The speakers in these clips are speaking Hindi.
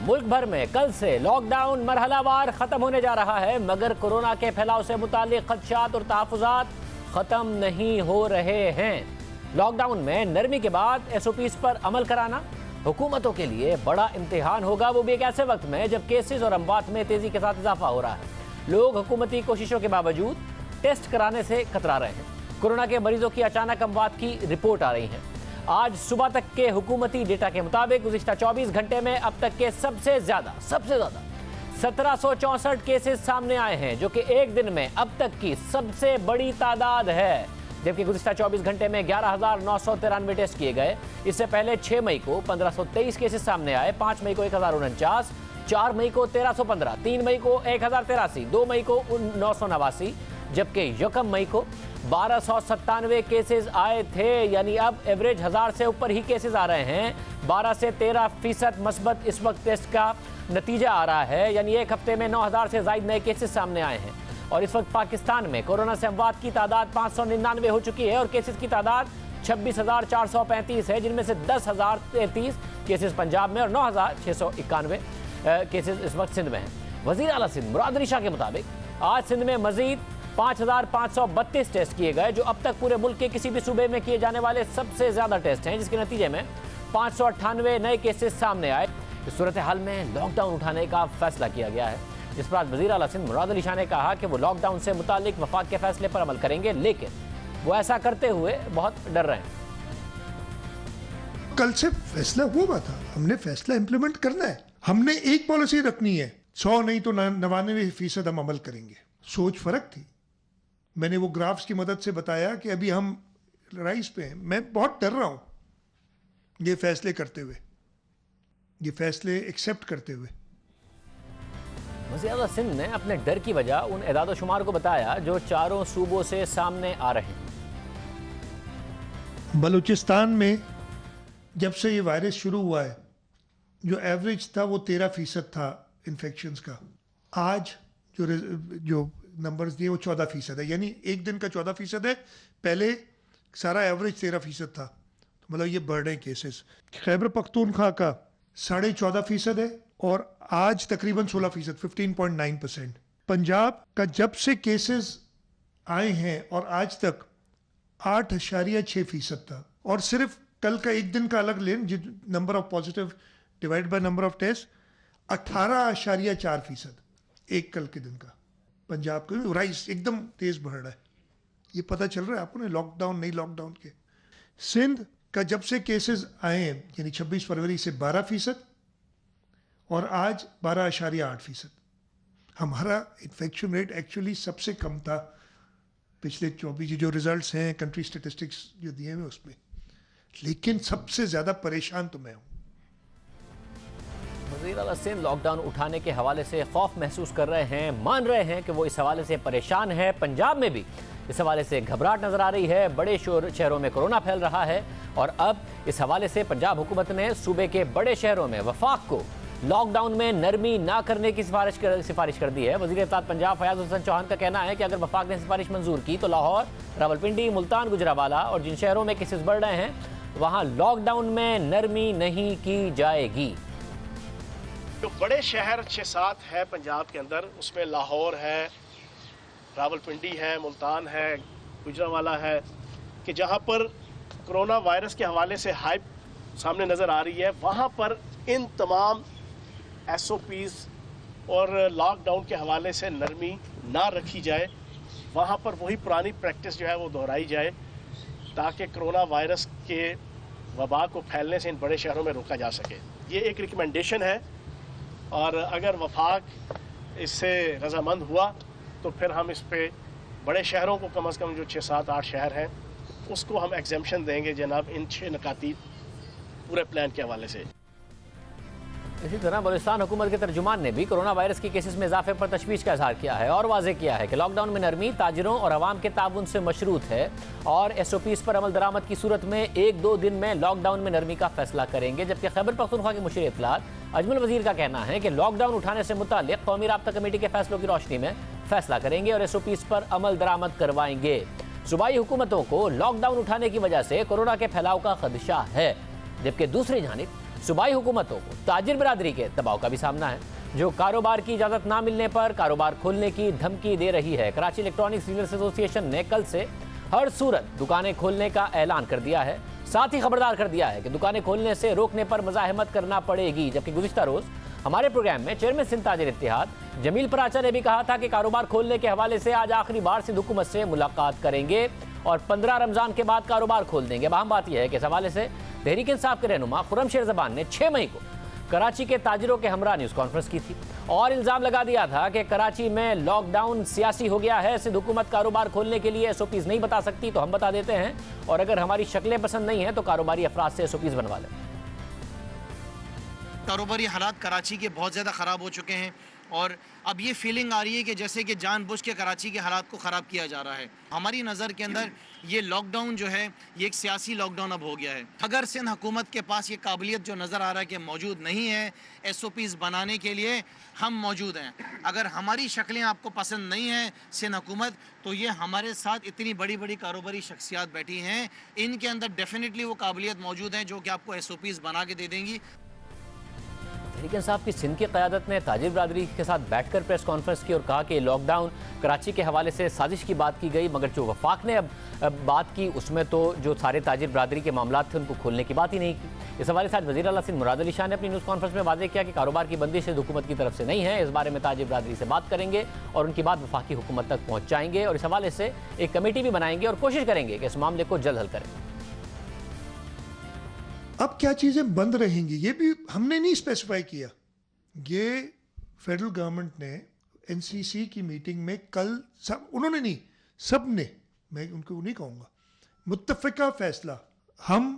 मुल्क भर में कल से लॉकडाउन मरहलावार खत्म होने जा रहा है, मगर कोरोना के फैलाव से मुतालिक खदशात और तहफ़्फ़ुज़ात खत्म नहीं हो रहे हैं। लॉकडाउन में नरमी के बाद SOPs पर अमल कराना हुकूमतों के लिए बड़ा इम्तिहान होगा, वो भी एक ऐसे वक्त में जब केसेस और अमवात में तेजी के साथ इजाफा हो रहा है। लोग हुकूमती कोशिशों के बावजूद टेस्ट कराने से कतरा रहे हैं। कोरोना के मरीजों की अचानक अमवात की रिपोर्ट आ रही है। आज सुबह तक के हुकूमती डेटा के मुताबिक गुज़िश्ता 24 घंटे में अब तक के सबसे ज्यादा 1764 केसेस सामने आए हैं, जो कि एक दिन में अब तक की सबसे बड़ी तादाद है। जबकि गुज़िश्ता 24 घंटे में 11,993 टेस्ट किए गए। इससे पहले 6 मई को 1523 केसेस सामने आए, 5 मई को 1049, 4 मई को 1315, 3 मई को 1083, 2 मई को 989, जबकि 1 मई को 1297 केसेस आए थे। यानी अब एवरेज 1000 से ऊपर ही केसेस आ रहे हैं। 12 से 13% मस्बत इस वक्त टेस्ट का नतीजा आ रहा है। यानी एक हफ्ते में 9000 से ज़ायद नए केसेस सामने आए हैं। और इस वक्त पाकिस्तान में कोरोना से अमवात की तादाद 599 हो चुकी है और केसेस की तादाद 26,435 है, जिनमें से 10,033 केसेस पंजाब में और 9,691 केसेस इस वक्त सिंध में हैं। वज़ीर आला सिंध मुराद अली शाह के मुताबिक आज सिंध में मजीद 5,532 टेस्ट किए गए, जो अब तक पूरे मुल्क के किसी भी सूबे में किए जाने वाले सबसे ज्यादा टेस्ट हैं, जिसके नतीजे में 598 नए केसेस सामने आए। इस सूरत हाल में लॉकडाउन उठाने का फैसला किया गया है, जिस पर आज वज़ीर आला सिंध मुराद अली शाह ने कहा कि वो लॉकडाउन से मुतालिक वफाक के फैसले पर अमल करेंगे, लेकिन वो ऐसा करते हुए बहुत डर रहे हैं। कल से फैसला हुआ था, हमने फैसला इंप्लीमेंट करना है। हमने एक पॉलिसी रखनी है, 100 नहीं तो 99% हम अमल करेंगे। सोच फर्क थी। मैंने वो ग्राफ्स की मदद से बताया कि अभी हम राइज पे हैं। मैं बहुत डर रहा हूं ये फैसले करते हुए, ये फैसले एक्सेप्ट करते हुए। वज़ीर आला सिंध ने अपने डर की वजह उन एदाद व शुमार को बताया जो चारों सूबों से सामने आ रहे हैं। बलूचिस्तान में जब से ये वायरस शुरू हुआ है, जो एवरेज था वो 13% था इन्फेक्शंस का। आज जो नंबर्स दिए वो 14% है, यानी एक दिन का 14% है। पहले सारा एवरेज 13% था, तो मतलब ये बढ़ रहे हैं केसेस। खैबर पख्तूनख्वा का 14.5% है और आज तकरीबन 16%, 15.9%। पंजाब का जब से केसेस आए हैं और आज तक 8.6% था। और सिर्फ कल का एक दिन का अलग लें, number of positive divide by number of test, 18.4% एक कल के दिन का। पंजाब का राइस एकदम तेज बढ़ रहा है, ये पता चल रहा है आपको ना, लॉकडाउन नहीं लॉकडाउन के। सिंध का जब से केसेस आए हैं, यानी 26 फरवरी से 12% और आज 12.8%। हमारा इन्फेक्शन रेट एक्चुअली सबसे कम था पिछले 24 जो रिजल्ट्स हैं कंट्री स्टेटिस्टिक्स जो दिए हैं उसमें, लेकिन सबसे ज़्यादा परेशान तो मैं हूँ। वज़ीर आला सिंध लॉकडाउन उठाने के हवाले से खौफ महसूस कर रहे हैं, मान रहे हैं कि वो इस हवाले से परेशान है। पंजाब में भी इस हवाले से घबराहट नजर आ रही है। बड़े शहरों में कोरोना फैल रहा है और अब इस हवाले से पंजाब हुकूमत ने सूबे के बड़े शहरों में वफाक को लॉकडाउन में नरमी ना करने की सिफारिश कर दी है। वज़ीर इत्तेहाद पंजाब फयाज हुसैन चौहान का कहना है कि अगर वफाक ने सिफारिश मंजूर की तो लाहौर, रावलपिंडी, मुल्तान, गुजरावाला और जिन शहरों में केसेस बढ़ रहे हैं वहाँ लॉकडाउन में नरमी नहीं की जाएगी। जो बड़े शहर 6-7 है पंजाब के अंदर, उसमें लाहौर है, रावलपिंडी है, मुल्तान है, गुजरावाला है, कि जहाँ पर कोरोना वायरस के हवाले से हाइप सामने नज़र आ रही है, वहाँ पर इन तमाम SOPs और लॉकडाउन के हवाले से नरमी ना रखी जाए। वहाँ पर वही पुरानी प्रैक्टिस जो है वो दोहराई जाए, ताकि कोरोना वायरस के वबा को फैलने से इन बड़े शहरों में रोका जा सके। ये एक रिकमेंडेशन है और अगर वफाक इससे रजामंद हुआ तो फिर हम इस पे बड़े शहरों को कम से कम जो 6-7-8 शहर हैं उसको हम एग्जेम्पशन देंगे जनाब, इन 6 नकाती पूरे प्लान के हवाले से। इसी तरह बलूचिस्तान हुकूमत के तर्जुमान ने भी कोरोना वायरस के केसेस में इजाफे पर तशवीश का इजहार किया है और वाज़ेह किया है कि लॉकडाउन में नरमी ताजिरों और अवाम के ताउन से मशरूत है और SOPs पर अमल दरामद की सूरत में 1-2 दिन में लॉकडाउन में नरमी का फैसला करेंगे। जबकि खैबर पख्तूनख्वा के मुशीर इत्तलात अजमल वजीर का कहना है कि लॉकडाउन उठाने से मुताल्लिक कौमी राब्ता कमेटी के फैसलों की रोशनी में फैसला करेंगे और SOPs पर अमल दरामद करवाएंगे। सूबाई हुकूमतों को लॉकडाउन उठाने की वजह से कोरोना के फैलाव का खदशा है, जबकि दूसरी जानिब सूबाई हुकूमतों को ताजिर बिरादरी के दबाव का भी सामना है, जो कारोबार की इजाजत ना मिलने पर कारोबार खोलने की धमकी दे रही है। कराची इलेक्ट्रॉनिक्स डीलर्स एसोसिएशन ने कल से हर सूरत दुकानें खोलने का ऐलान कर दिया है। साथ ही खबरदार कर दिया है कि दुकानें खोलने से रोकने पर मज़ाहमत करना पड़ेगी। जबकि गुज़िश्ता रोज हमारे प्रोग्राम में चेयरमैन सिंध ताजिर इत्तेहाद जमील पराचा ने भी कहा था कि कारोबार खोलने के हवाले से आज आखिरी बार सिंध हुकूमत से मुलाकात करेंगे और 15 रमजान के बाद कारोबार खोल देंगे। अहम बात यह है कि इस हवाले से तहरीक इंसाफ के रहनुमा खुर्रम शेर ज़बान ने 6 मई को कराची के ताजिरों के हमरा न्यूज़ कॉन्फ्रेंस की थी और इल्ज़ाम लगा दिया था कि कराची में लॉकडाउन सियासी हो गया है। सिंध हुकूमत कारोबार खोलने के लिए SOPs नहीं बता सकती तो हम बता देते हैं, और अगर हमारी शक्लें पसंद नहीं हैं तो कारोबारी अफराद से SOPs बनवा लें। कारोबारी हालात कराची के बहुत ज़्यादा ख़राब हो चुके हैं और अब ये फीलिंग आ रही है कि जैसे कि जानबूझ के कराची के हालात को ख़राब किया जा रहा है। हमारी नज़र के अंदर ये लॉकडाउन जो है ये एक सियासी लॉकडाउन अब हो गया है। अगर सिंध हुकूमत के पास ये काबिलियत जो नज़र आ रहा है कि मौजूद नहीं है SOPs बनाने के लिए, हम मौजूद हैं। अगर हमारी शक्लें आपको पसंद नहीं हैं सिंध हुकूमत, तो ये हमारे साथ इतनी बड़ी बड़ी कारोबारी शख्सियात बैठी हैं, इनके अंदर डेफिनेटली वो काबिलियत मौजूद है जो कि आपको SOPs बना के दे देंगी। तहरीक इंसाफ की सिंध की क़यादत ने ताजिर बिरादरी के साथ बैठकर प्रेस कॉन्फ्रेंस की और कहा कि लॉकडाउन कराची के हवाले से साजिश की बात की गई, मगर जो वफाक ने अब बात की उसमें तो जो सारे ताजिर बिरादरी के मामला थे उनको खोलने की बात ही नहीं की। इस हवाले से आज वज़ीर आला सिंध मुराद अली शाह ने अपनी न्यूज़ कॉन्फ्रेंस में वाज़ेह किया कि कारोबार की बंदिश हुकूमत की तरफ से नहीं है। इस बारे में ताजिर बिरादरी से बात करेंगे और उनकी बात वफाकी हुकूमत तक पहुँचाएंगे और इस हवाले से एक कमेटी भी बनाएंगे और कोशिश करेंगे कि इस मामले को जल्द हल करें। अब क्या चीज़ें बंद रहेंगी ये भी हमने नहीं स्पेसिफाई किया। ये फेडरल गवर्नमेंट ने NCC की मीटिंग में कल सब उन्होंने नहीं, सब ने, मैं उनको नहीं कहूँगा, मुत्तफ़िका फ़ैसला, हम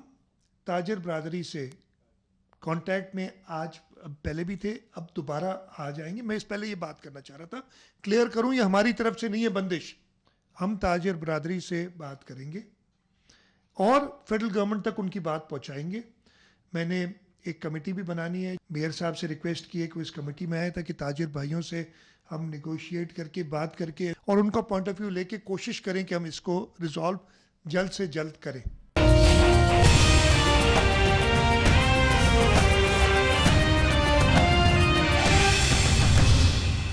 ताजिर बरादरी से कांटेक्ट में आज पहले भी थे, अब दोबारा आ जाएंगे। मैं इस पहले ये बात करना चाह रहा था, क्लियर करूँ, ये हमारी तरफ से नहीं है बंदिश। हम ताजिर बरादरी से बात करेंगे और फेडरल गवर्नमेंट तक उनकी बात पहुँचाएंगे। मैंने एक कमेटी भी बनानी है, मेयर साहब से रिक्वेस्ट की है कि इस कमेटी में आए ताकि ताजिर भाइयों से हम नेगोशिएट करके बात करके और उनका पॉइंट ऑफ व्यू लेके कोशिश करें कि हम इसको रिजॉल्व जल्द से जल्द करें।